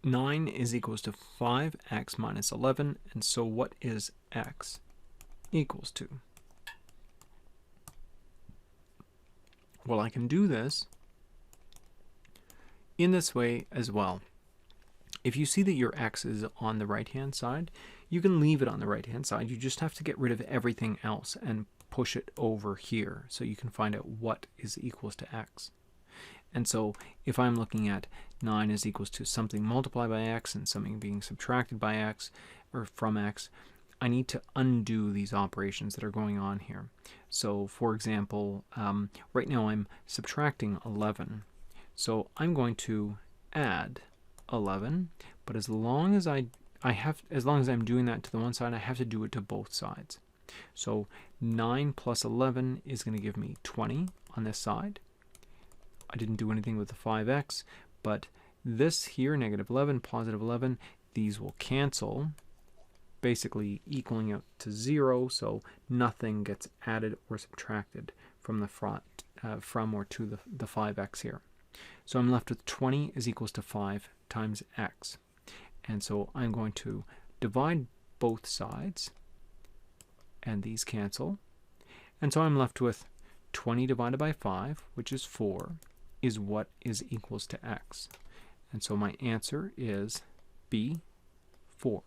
9 is equals to 5x minus 11, and so what is x equals to? Well, I can do this in this way as well. If you see that your x is on the right-hand side, you can leave it on the right-hand side. You just have to get rid of everything else and push it over here so you can find out what is equals to x. And so if I'm looking at 9 is equals to something multiplied by x and something being subtracted by x or from x, I need to undo these operations that are going on here. So for example, right now I'm subtracting 11. So I'm going to add 11, but as long as I'm doing that to the one side, I have to do it to both sides. So 9 plus 11 is going to give me 20 on this side. I didn't do anything with the 5x, but this here, negative 11, positive 11, these will cancel, basically equaling out to 0, so nothing gets added or subtracted from the from or to the 5x here. So I'm left with 20 is equals to 5 times x. And so I'm going to divide both sides, and these cancel. And so I'm left with 20 divided by 5, which is 4, is what is equals to x. And so my answer is B, 4.